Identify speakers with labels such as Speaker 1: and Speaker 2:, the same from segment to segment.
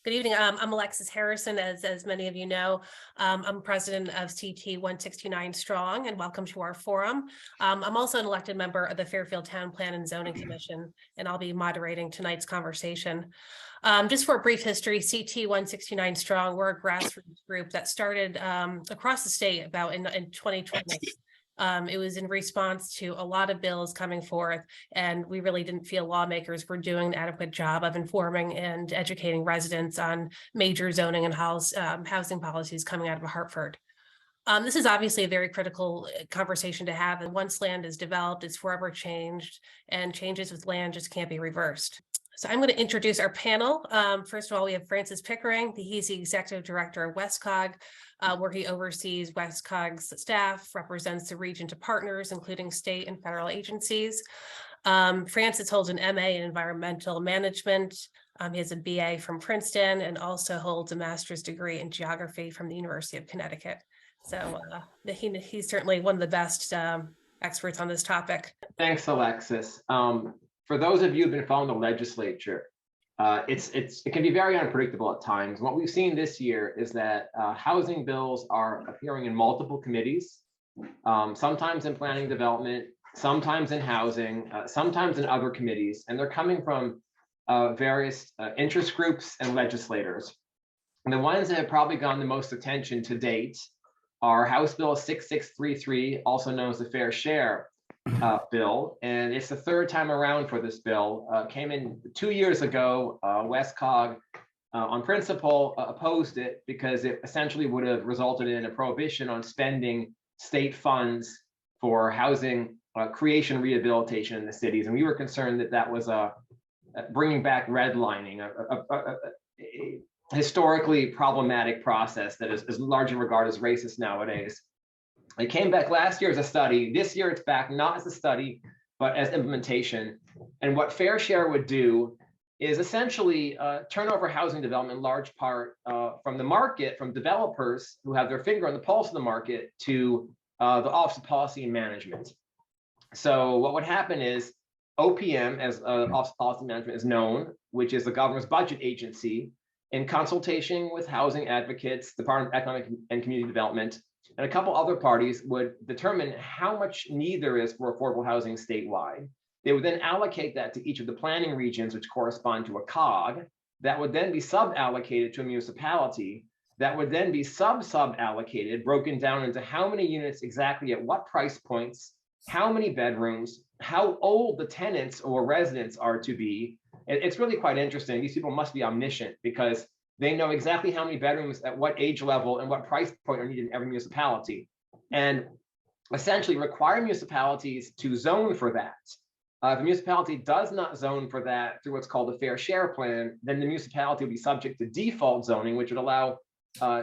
Speaker 1: Good evening. I'm Alexis Harrison, as many of you know. I'm president of CT169Strong, and welcome to our forum. I'm also an elected member of the Fairfield Town Plan and Zoning Commission, and I'll be moderating tonight's conversation. Just for a brief history, CT169Strong, we're a grassroots group that started across the state about in 2020. It was in response to a lot of bills coming forth, and we really didn't feel lawmakers were doing an adequate job of informing and educating residents on major zoning and housing policies coming out of Hartford. This is obviously a very critical conversation to have, and once land is developed, it's forever changed, and changes with land just can't be reversed. So I'm going to introduce our panel. First of all, we have Francis Pickering. He's the executive director of WestCog, where he oversees WestCog's staff, represents the region to partners, including state and federal agencies. Francis holds an MA in environmental management. He has a BA from Princeton and also holds a master's degree in geography from the University of Connecticut. So he's certainly one of the best experts on this topic.
Speaker 2: Thanks, Alexis. For those of you who've been following the legislature, it can be very unpredictable at times. What we've seen this year is that housing bills are appearing in multiple committees, sometimes in planning development, sometimes in housing, sometimes in other committees, and they're coming from various interest groups and legislators. And the ones that have probably gotten the most attention to date are House Bill 6633, also known as the Fair Share bill, and it's the third time around for this bill. Came in 2 years ago. WestCog, on principle, opposed it because it essentially would have resulted in a prohibition on spending state funds for housing creation rehabilitation in the cities, and we were concerned that that was bringing back redlining, a historically problematic process that is largely regarded as racist nowadays. It came back last year as a study. This year it's back not as a study, but as implementation. And what Fair Share would do is essentially turn over housing development in large part from the market, from developers who have their finger on the pulse of the market, to the Office of Policy and Management. So what would happen is OPM, as Office of Policy and Management is known, which is the governor's budget agency, in consultation with housing advocates, Department of Economic and Community Development, and a couple other parties, would determine how much need there is for affordable housing statewide. They would then allocate that to each of the planning regions, which correspond to a COG. That would then be sub-allocated to a municipality. That would then be sub-allocated, broken down into how many units exactly at what price points, how many bedrooms, how old the tenants or residents are to be. It's really quite interesting. These people must be omniscient because they know exactly how many bedrooms at what age level and what price point are needed in every municipality, and essentially require municipalities to zone for that. If a municipality does not zone for that through what's called a fair share plan, then the municipality will be subject to default zoning, which would allow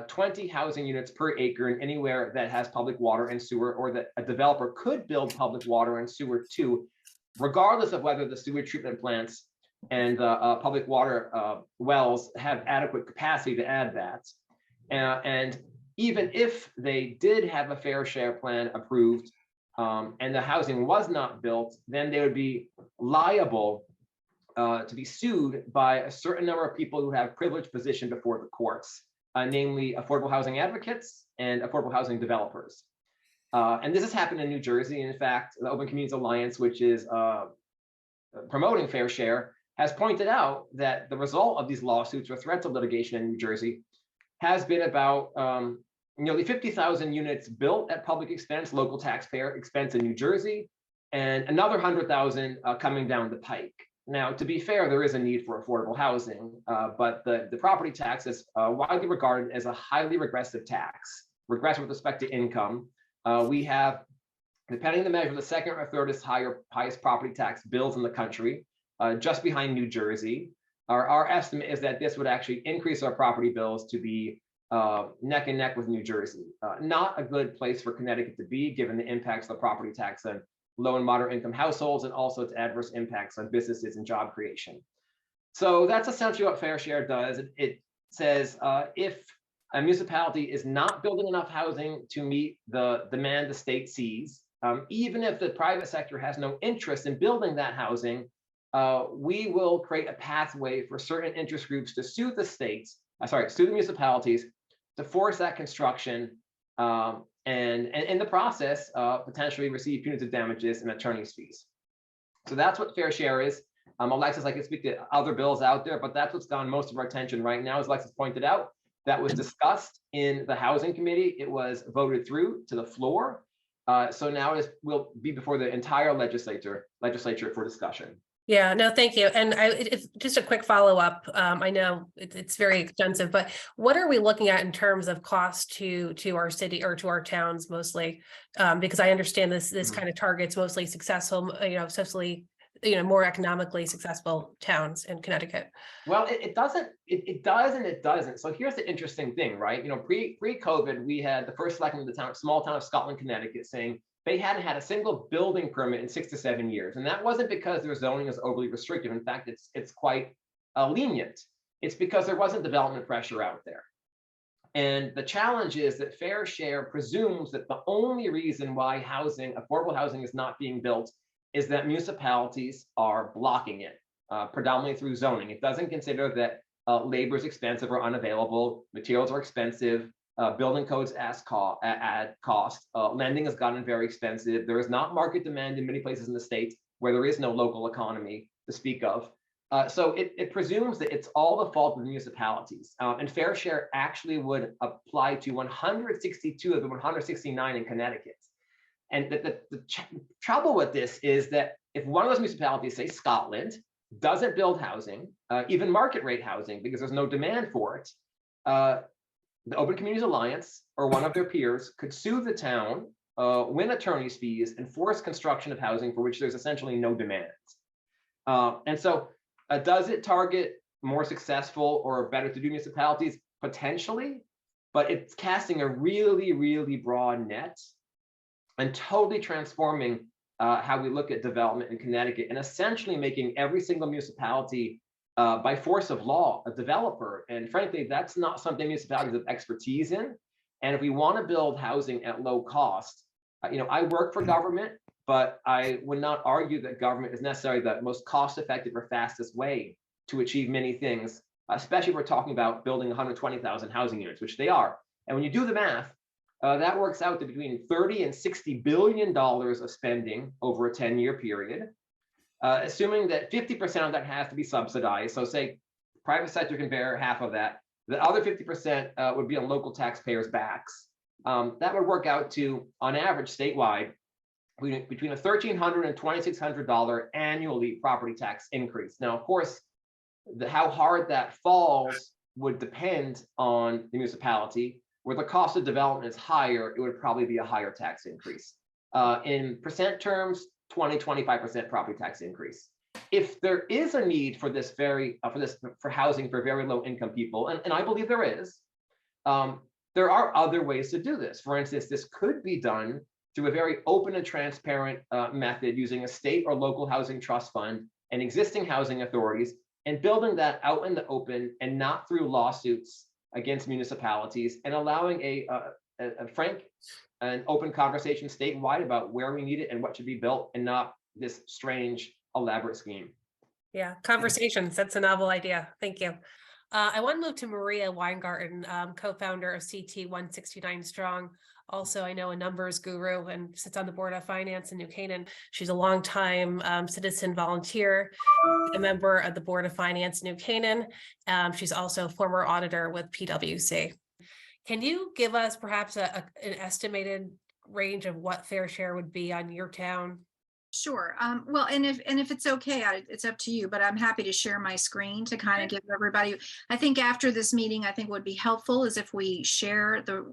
Speaker 2: 20 housing units per acre in anywhere that has public water and sewer, or that a developer could build public water and sewer to, regardless of whether the sewage treatment plants and public water wells have adequate capacity to add that. And even if they did have a fair share plan approved and the housing was not built, then they would be liable to be sued by a certain number of people who have privileged position before the courts, namely affordable housing advocates and affordable housing developers. And this has happened in New Jersey. In fact, the Open Communities Alliance, which is promoting fair share, has pointed out that the result of these lawsuits or threats of litigation in New Jersey has been about nearly 50,000 units built at public expense, local taxpayer expense in New Jersey, and another 100,000 coming down the pike. Now, to be fair, there is a need for affordable housing, but the property tax is widely regarded as a highly regressive tax, regressive with respect to income. We have, depending on the measure, the second or third highest property tax bills in the country, just behind New Jersey. Our estimate is that this would actually increase our property bills to be neck and neck with New Jersey. Not a good place for Connecticut to be, given the impacts of the property tax on low and moderate income households, and also its adverse impacts on businesses and job creation. So that's essentially what Fair Share does. It says if a municipality is not building enough housing to meet the demand the state sees, even if the private sector has no interest in building that housing, we will create a pathway for certain interest groups to sue the states, sue the municipalities to force that construction, and in the process, potentially receive punitive damages and attorney's fees. So that's what fair share is. Alexis, I can speak to other bills out there, but that's what's gotten most of our attention right now, as Alexis pointed out. That was discussed in the Housing Committee. It was voted through to the floor. So now it will be before the entire legislature for discussion.
Speaker 1: Yeah, no, thank you. And it's just a quick follow-up. I know it's very extensive, but what are we looking at in terms of cost to our city or to our towns mostly? Because I understand this kind of targets mostly successful, more economically successful towns in Connecticut.
Speaker 2: Well, it doesn't. It does and it doesn't. So here's the interesting thing, right? Pre-COVID, we had the first selectman of the small town of Scotland, Connecticut, saying they hadn't had a single building permit in 6 to 7 years, and that wasn't because their zoning is overly restrictive. In fact, it's quite lenient. It's because there wasn't development pressure out there. And the challenge is that fair share presumes that the only reason why affordable housing is not being built is that municipalities are blocking it, predominantly through zoning. It doesn't consider that labor is expensive or unavailable, materials are expensive, building codes add cost, lending has gotten very expensive. There is not market demand in many places in the state where there is no local economy to speak of. So it presumes that it's all the fault of the municipalities. And fair share actually would apply to 162 of the 169 in Connecticut. And the trouble with this is that if one of those municipalities, say Scotland, doesn't build housing, even market rate housing, because there's no demand for it, the Open Communities Alliance or one of their peers could sue the town, win attorney's fees, and force construction of housing for which there's essentially no demand. And so does it target more successful or better to do municipalities? Potentially, but it's casting a really, really broad net and totally transforming how we look at development in Connecticut, and essentially making every single municipality by force of law a developer. And frankly, that's not something municipalities have expertise in. And if we want to build housing at low cost, I work for government, but I would not argue that government is necessarily the most cost-effective or fastest way to achieve many things, especially if we're talking about building 120,000 housing units, which they are. And when you do the math, that works out to between $30 and $60 billion of spending over a 10-year period, assuming that 50% of that has to be subsidized. So say private sector can bear half of that. The other 50% would be on local taxpayers' backs. That would work out to, on average, statewide, between a $1,300 and $2,600 annually property tax increase. Now, of course, how hard that falls would depend on the municipality. Where the cost of development is higher, it would probably be a higher tax increase. In percent terms, 20–25% property tax increase. If there is a need for this for housing for very low income people, and I believe there is, there are other ways to do this. For instance, this could be done through a very open and transparent method using a state or local housing trust fund and existing housing authorities, and building that out in the open and not through lawsuits against municipalities, and allowing a frank and open conversation statewide about where we need it and what should be built, and not this strange, elaborate scheme.
Speaker 1: Yeah, conversations. That's a novel idea. Thank you. I want to move to Maria Weingarten, co-founder of CT169Strong. Also, I know a numbers guru and sits on the board of finance in New Canaan. She's a longtime citizen volunteer, a member of the board of finance in New Canaan. She's also a former auditor with PwC. Can you give us perhaps an estimated range of what fair share would be on your town?
Speaker 3: Sure. Well, and if it's okay, it's up to you, but I'm happy to share my screen to kind of give everybody. I think after this meeting, I think would be helpful is if we share the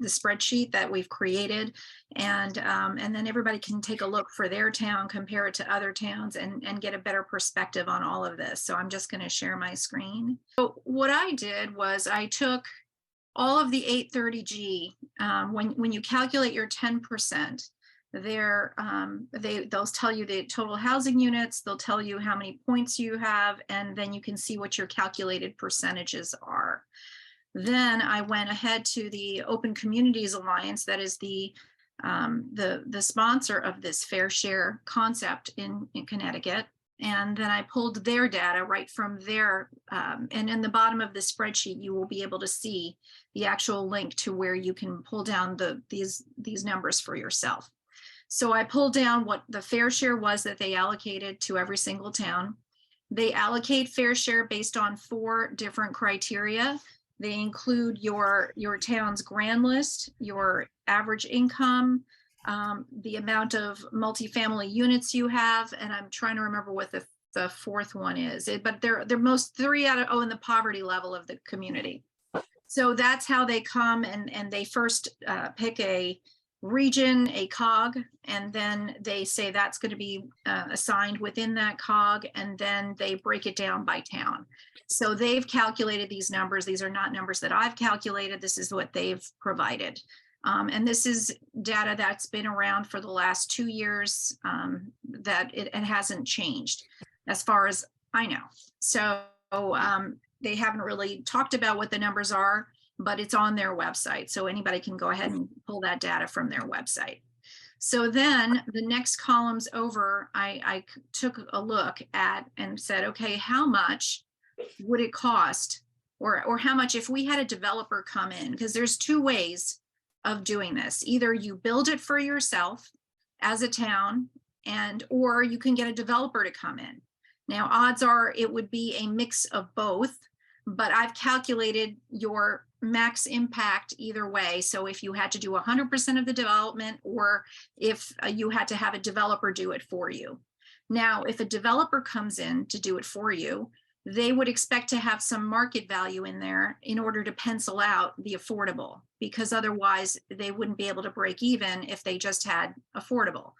Speaker 3: spreadsheet that we've created, and then everybody can take a look for their town, compare it to other towns, and get a better perspective on all of this. So I'm just going to share my screen. So what I did was I took all of the 830G. When you calculate your 10%. They'll tell you the total housing units, they'll tell you how many points you have, and then you can see what your calculated percentages are. Then I went ahead to the Open Communities Alliance, that is the sponsor of this fair share concept in Connecticut, And then I pulled their data right from there. And in the bottom of the spreadsheet, you will be able to see the actual link to where you can pull down these numbers for yourself. So I pulled down what the fair share was that they allocated to every single town. They allocate fair share based on 4 different criteria. They include your town's grand list, your average income, the amount of multifamily units you have, and I'm trying to remember what the 4th one is. But they're most 3 out of, and the poverty level of the community. So that's how they come, and they first pick a region, a cog, and then they say that's going to be assigned within that cog, and then they break it down by town. So they've calculated these numbers. These are not numbers that I've calculated. This is what they've provided. And this is data that's been around for the last 2 years, that it hasn't changed as far as I know. So they haven't really talked about what the numbers are, but it's on their website. So anybody can go ahead and pull that data from their website. So then the next columns over, I took a look at and said, okay, how much would it cost, or how much if we had a developer come in? Because there's 2 ways of doing this. Either you build it for yourself as a town, or you can get a developer to come in. Now, odds are it would be a mix of both, but I've calculated your max impact either way. So if you had to do 100% of the development, or if you had to have a developer do it for you. Now, if a developer comes in to do it for you, they would expect to have some market value in there in order to pencil out the affordable, because otherwise they wouldn't be able to break even if they just had affordable.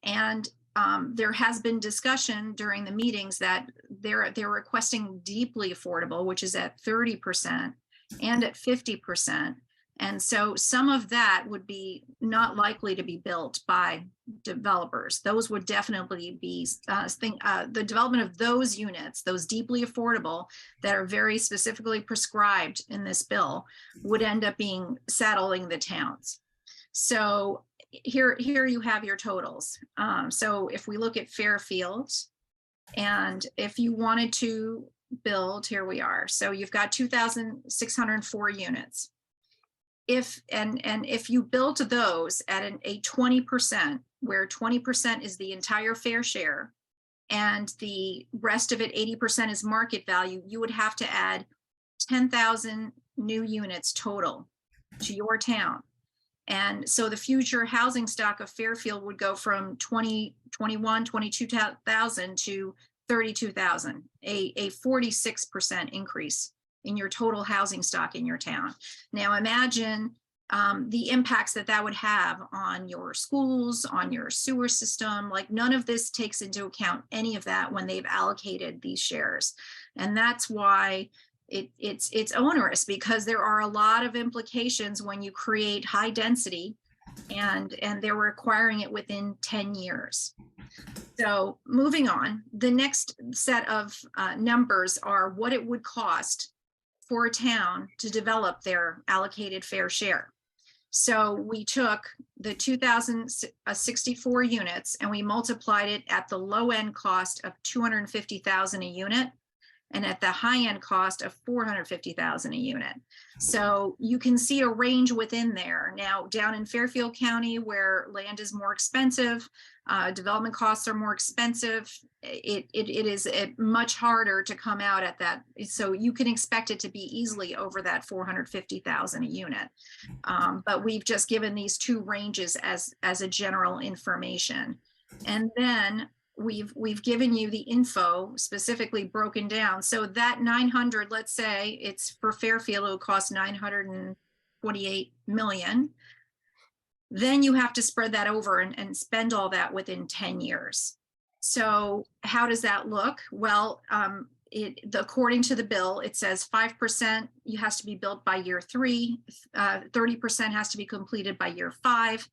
Speaker 3: And there has been discussion during the meetings that they're requesting deeply affordable, which is at 30% and at 50%. And so some of that would be not likely to be built by developers. Those would definitely be the development of those units, those deeply affordable that are very specifically prescribed in this bill, would end up being saddling the towns. So here you have your totals. So if we look at Fairfield, and if you wanted to build, here we are. So you've got 2,604 units. If you built those at a 20%, where 20% is the entire fair share, and the rest of it, 80% is market value, you would have to add 10,000 new units total to your town. And so the future housing stock of Fairfield would go from 22,000 to 32,000, a 46% increase in your total housing stock in your town. Now imagine the impacts that would have on your schools, on your sewer system. Like, none of this takes into account any of that when they've allocated these shares. And that's why it's onerous, because there are a lot of implications when you create high density, and they're requiring it within 10 years. So moving on, the next set of numbers are what it would cost for a town to develop their allocated fair share. So we took the 2,064 units and we multiplied it at the low end cost of 250,000 a unit, and at the high end cost of 450,000 a unit. So you can see a range within there. Now, down in Fairfield County, where land is more expensive, development costs are more expensive, it is much harder to come out at that. So you can expect it to be easily over that 450,000 a unit. But we've just given these 2 ranges as a general information. And then we've given you the info specifically broken down. So that 900, let's say it's for Fairfield, it will cost 928 million. Then you have to spread that over and spend all that within 10 years. So how does that look? Well, according to the bill, it says 5% has to be built by year 3, 30% has to be completed by year 5,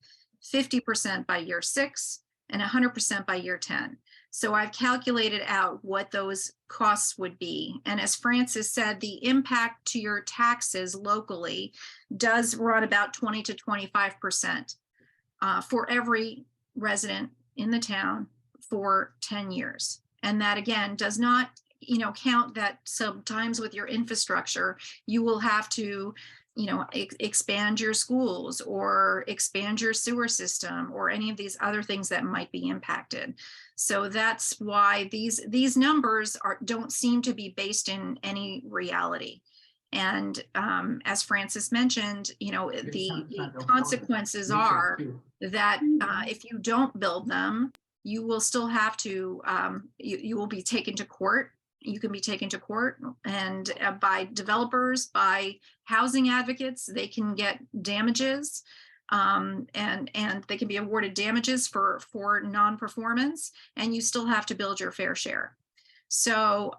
Speaker 3: 50% by year 6, and 100% by year 10. So I've calculated out what those costs would be. And as Francis said, the impact to your taxes locally does run about 20 to 25% for every resident in the town for 10 years. And that again does not, count that sometimes with your infrastructure, you will have to, expand your schools or expand your sewer system or any of these other things that might be impacted. So that's why these numbers don't seem to be based in any reality. And as Francis mentioned, the consequences are that if you don't build them, you will still have to, you will be taken to court. You can be taken to court, and by developers, by housing advocates, they can get damages, and they can be awarded damages for non-performance, and you still have to build your fair share. So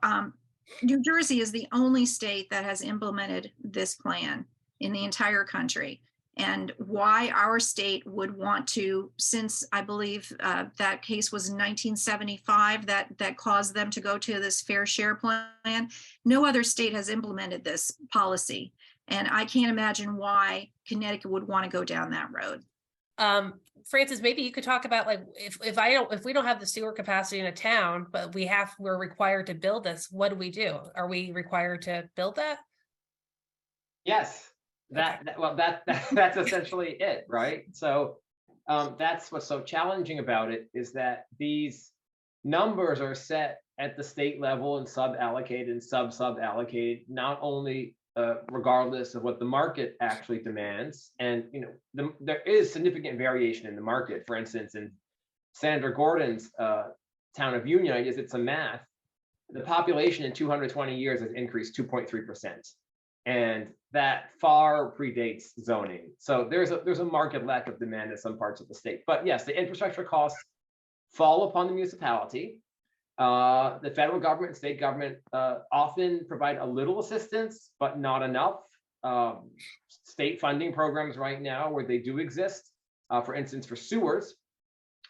Speaker 3: New Jersey is the only state that has implemented this plan in the entire country. And why our state would want to, since I believe that case was in 1975 that caused them to go to this fair share plan. No other state has implemented this policy. And I can't imagine why Connecticut would want to go down that road.
Speaker 1: Francis, maybe you could talk about, like, if we don't have the sewer capacity in a town, but we're required to build this, what do? Are we required to build that?
Speaker 2: Yes. That's essentially it, right? So that's what's so challenging about it, is that these numbers are set at the state level and sub-allocated and sub-allocated, not only regardless of what the market actually demands. And there is significant variation in the market. For instance, in Senator Gordon's town of Union, I did some math. The population in 220 years has increased 2.3%. And that far predates zoning. So there's a market lack of demand in some parts of the state. But yes, the infrastructure costs fall upon the municipality. The federal government and state government often provide a little assistance, but not enough. State funding programs right now, where they do exist, for instance, for sewers,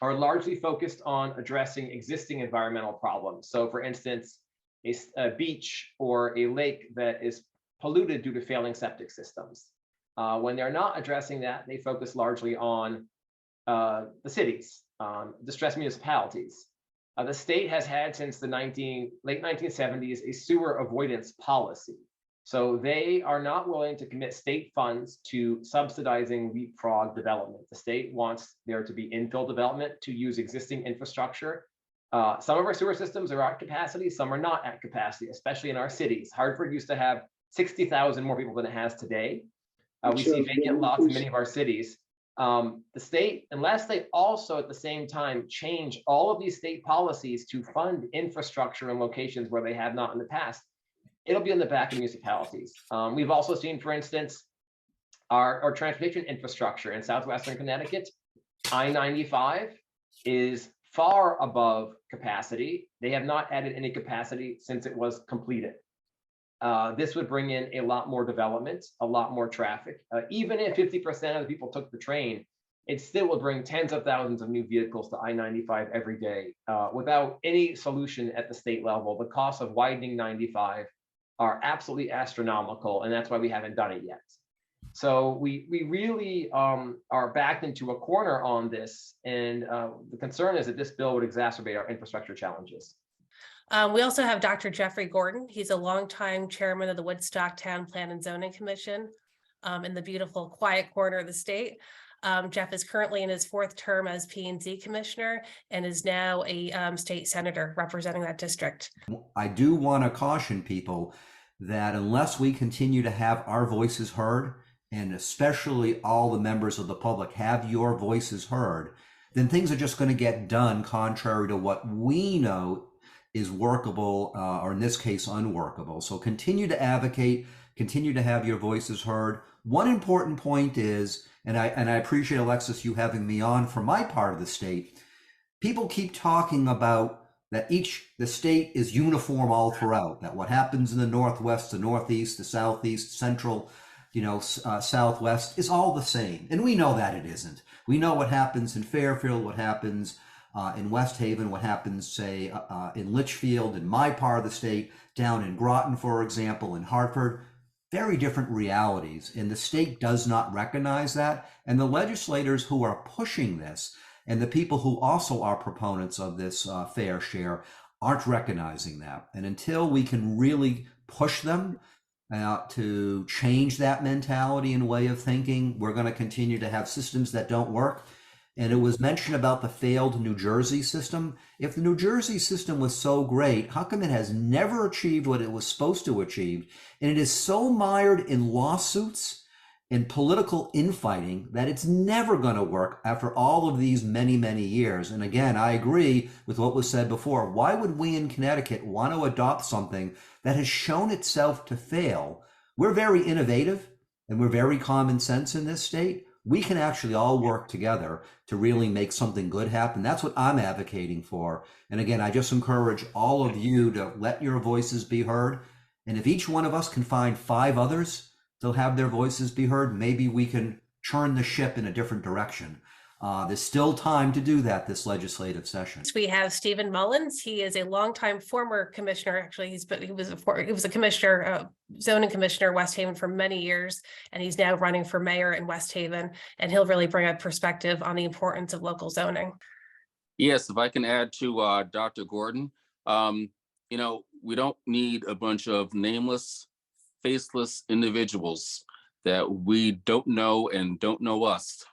Speaker 2: are largely focused on addressing existing environmental problems. So for instance, a beach or a lake that is polluted due to failing septic systems. When they're not addressing that, they focus largely on the cities, distressed municipalities. The state has had since the late 1970s a sewer avoidance policy. So they are not willing to commit state funds to subsidizing leapfrog development. The state wants there to be infill development to use existing infrastructure. Some of our sewer systems are at capacity, some are not at capacity, especially in our cities. Hartford used to have 60,000 more people than it has today. We see vacant lots in many of our cities. The state, unless they also at the same time change all of these state policies to fund infrastructure in locations where they have not in the past, it'll be on the back of municipalities. We've also seen, for instance, our transportation infrastructure in southwestern Connecticut. I-95 is far above capacity. They have not added any capacity since it was completed. This would bring in a lot more development, a lot more traffic. Even if 50% of the people took the train, it still would bring tens of thousands of new vehicles to I-95 every day without any solution at the state level. The costs of widening 95 are absolutely astronomical, and that's why we haven't done it yet. So we really are backed into a corner on this, and the concern is that this bill would exacerbate our infrastructure challenges.
Speaker 1: We also have Dr. Jeffrey Gordon. He's a longtime chairman of the Woodstock Town Plan and Zoning Commission in the beautiful, quiet corner of the state. Jeff is currently in his 4th term as P&Z commissioner and is now a state senator representing that district.
Speaker 4: I do want to caution people that unless we continue to have our voices heard, and especially all the members of the public have your voices heard, then things are just going to get done contrary to what we know is workable, or in this case, unworkable. So continue to advocate, continue to have your voices heard. One important point is, and I appreciate, Alexis, you having me on for my part of the state, people keep talking about that the state is uniform all throughout, that what happens in the Northwest, the Northeast, the Southeast, Central, Southwest is all the same. And we know that it isn't. We know what happens in Fairfield, what happens in West Haven, what happens, say, in Litchfield, in my part of the state, down in Groton, for example, in Hartford. Very different realities, and the state does not recognize that. And the legislators who are pushing this, and the people who also are proponents of this fair share, aren't recognizing that. And until we can really push them to change that mentality and way of thinking, we're going to continue to have systems that don't work. And it was mentioned about the failed New Jersey system. If the New Jersey system was so great, how come it has never achieved what it was supposed to achieve? And it is so mired in lawsuits and political infighting that it's never going to work after all of these many, many years. And again, I agree with what was said before. Why would we in Connecticut want to adopt something that has shown itself to fail? We're very innovative and we're very common sense in this state. We can actually all work together to really make something good happen. That's what I'm advocating for. And again, I just encourage all of you to let your voices be heard. And if each one of us can find 5 others to have their voices be heard, maybe we can turn the ship in a different direction. There's still time to do that this legislative session.
Speaker 1: We have Stephen Mullins. He is a longtime former commissioner. Actually, he was a commissioner, zoning commissioner, West Haven for many years, and he's now running for mayor in West Haven. And he'll really bring a perspective on the importance of local zoning.
Speaker 5: Yes, if I can add to Dr. Gordon, you know, we don't need a bunch of nameless, faceless individuals that we don't know and don't know us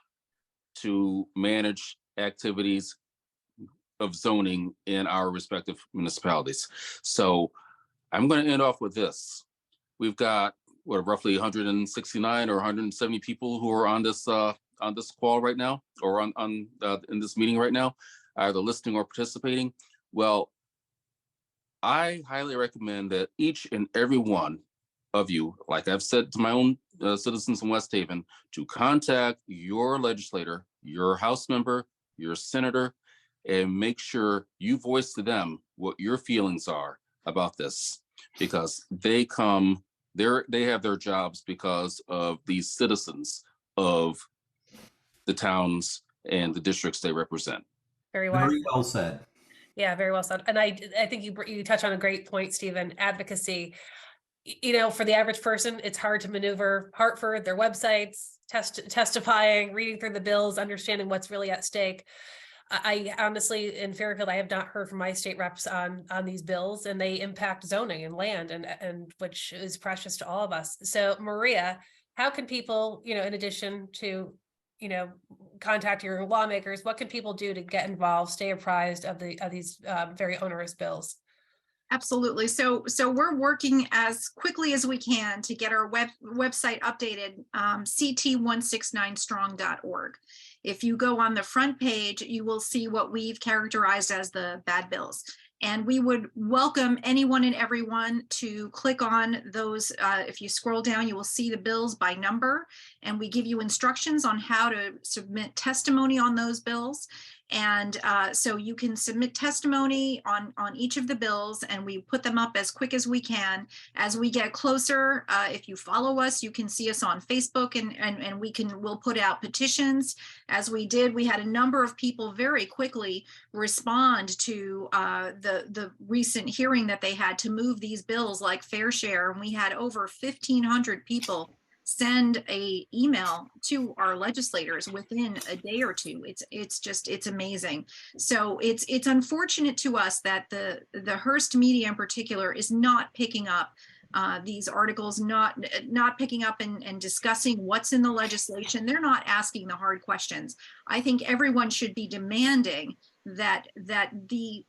Speaker 5: to manage activities of zoning in our respective municipalities. So I'm going to end off with this. We've got roughly 169 or 170 people who are on this call right now, or in this meeting right now, either listening or participating. Well, I highly recommend that each and every one of you, like I've said to my own citizens in West Haven, to contact your legislator, your House member, your senator, and make sure you voice to them what your feelings are about this, because they have their jobs because of these citizens of the towns and the districts they represent.
Speaker 1: Very well.
Speaker 4: Very well said.
Speaker 1: Yeah, very well said. And I think you touch on a great point, Stephen. Advocacy. You know, for the average person, it's hard to maneuver Hartford, their websites, testifying, reading through the bills, understanding what's really at stake. I honestly, in Fairfield, I have not heard from my state reps on these bills, and they impact zoning and land, and which is precious to all of us. So, Maria, how can people, you know, in addition to, you know, contact your lawmakers, what can people do to get involved, stay apprised of these very onerous bills?
Speaker 3: Absolutely. So we're working as quickly as we can to get our website updated, CT169Strong.org. If you go on the front page, you will see what we've characterized as the bad bills. And we would welcome anyone and everyone to click on those. If you scroll down, you will see the bills by number, and we give you instructions on how to submit testimony on those bills. And so you can submit testimony on each of the bills, and we put them up as quick as we can. As we get closer, if you follow us, you can see us on Facebook, and we'll put out petitions. As we did, we had a number of people very quickly respond to the recent hearing that they had to move these bills like fair share, and we had over 1,500 people send a email to our legislators within a day or two. It's amazing. So it's unfortunate to us that the Hearst media in particular is not picking up these articles, not picking up and discussing what's in the legislation. They're not asking the hard questions. I think everyone should be demanding that the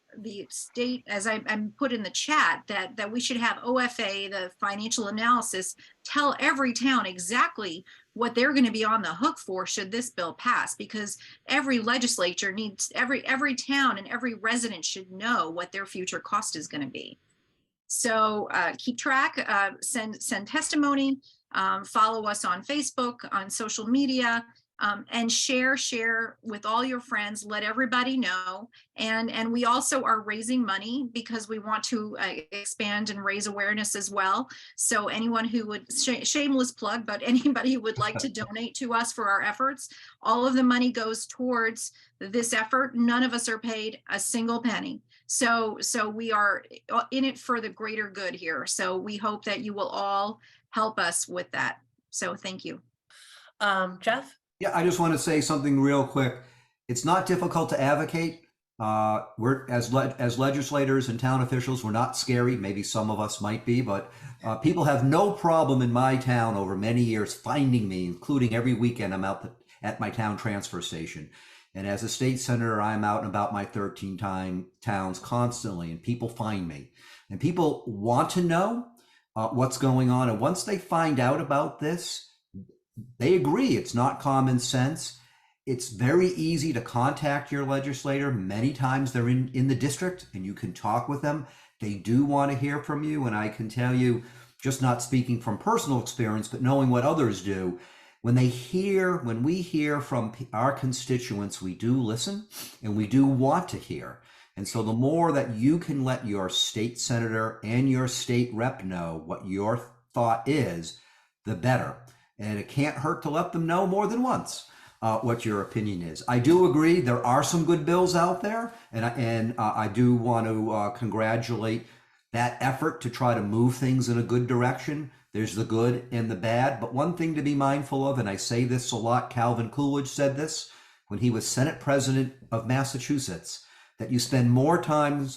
Speaker 3: state, as I'm put in the chat, that we should have OFA, the financial analysis, tell every town exactly what they're going to be on the hook for should this bill pass, because every legislature needs, every town and every resident should know what their future cost is going to be. So keep track, send testimony, follow us on Facebook, on social media, and share with all your friends, let everybody know. And we also are raising money because we want to expand and raise awareness as well. So anyone who would, shameless plug, but anybody who would like to donate to us for our efforts, all of the money goes towards this effort. None of us are paid a single penny. So we are in it for the greater good here. So we hope that you will all help us with that. So thank you.
Speaker 1: Jeff?
Speaker 4: Yeah, I just want to say something real quick. It's not difficult to advocate. We're as legislators and town officials, we're not scary. Maybe some of us might be, but people have no problem in my town over many years finding me, including every weekend I'm out at my town transfer station. And as a state senator, I'm out and about my 13 towns constantly, and people find me. And people want to know what's going on. And once they find out about this, they agree it's not common sense. It's very easy to contact your legislator. Many times they're in the district and you can talk with them. They do want to hear from you. And I can tell you, just not speaking from personal experience, but knowing what others do, when we hear from our constituents, we do listen and we do want to hear. And so the more that you can let your state senator and your state rep know what your thought is, the better. And it can't hurt to let them know more than once what your opinion is. I do agree there are some good bills out there, and I do want to congratulate that effort to try to move things in a good direction. There's the good and the bad, but one thing to be mindful of, and I say this a lot, Calvin Coolidge said this when he was Senate President of Massachusetts, that you spend more time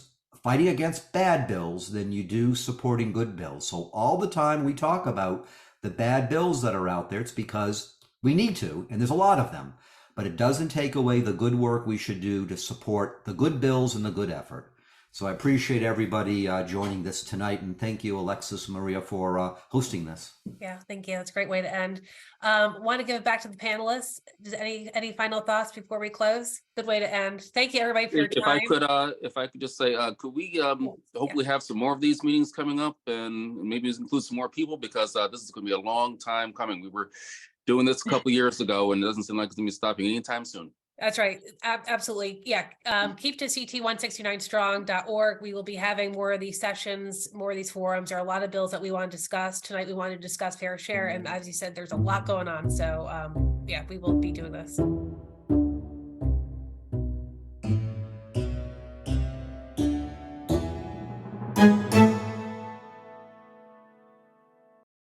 Speaker 4: fighting against bad bills than you do supporting good bills. So all the time we talk about the bad bills that are out there, it's because we need to, and there's a lot of them, but it doesn't take away the good work we should do to support the good bills and the good effort. So I appreciate everybody joining this tonight, and thank you, Alexis and Maria, for hosting this.
Speaker 1: Yeah, thank you. That's a great way to end. Want to give it back to the panelists. Does any final thoughts before we close? Good way to end. Thank you, everybody, for your time.
Speaker 5: If I could just say, could we hopefully have some more of these meetings coming up, and maybe include some more people, because this is going to be a long time coming. We were doing this a couple years ago, and it doesn't seem like it's going to be stopping anytime soon.
Speaker 1: That's right. Absolutely. Yeah. Keep to CT169Strong.org. We will be having more of these sessions, more of these forums. There are a lot of bills that we want to discuss tonight. We want to discuss fair share. And as you said, there's a lot going on. So yeah, we will be doing this.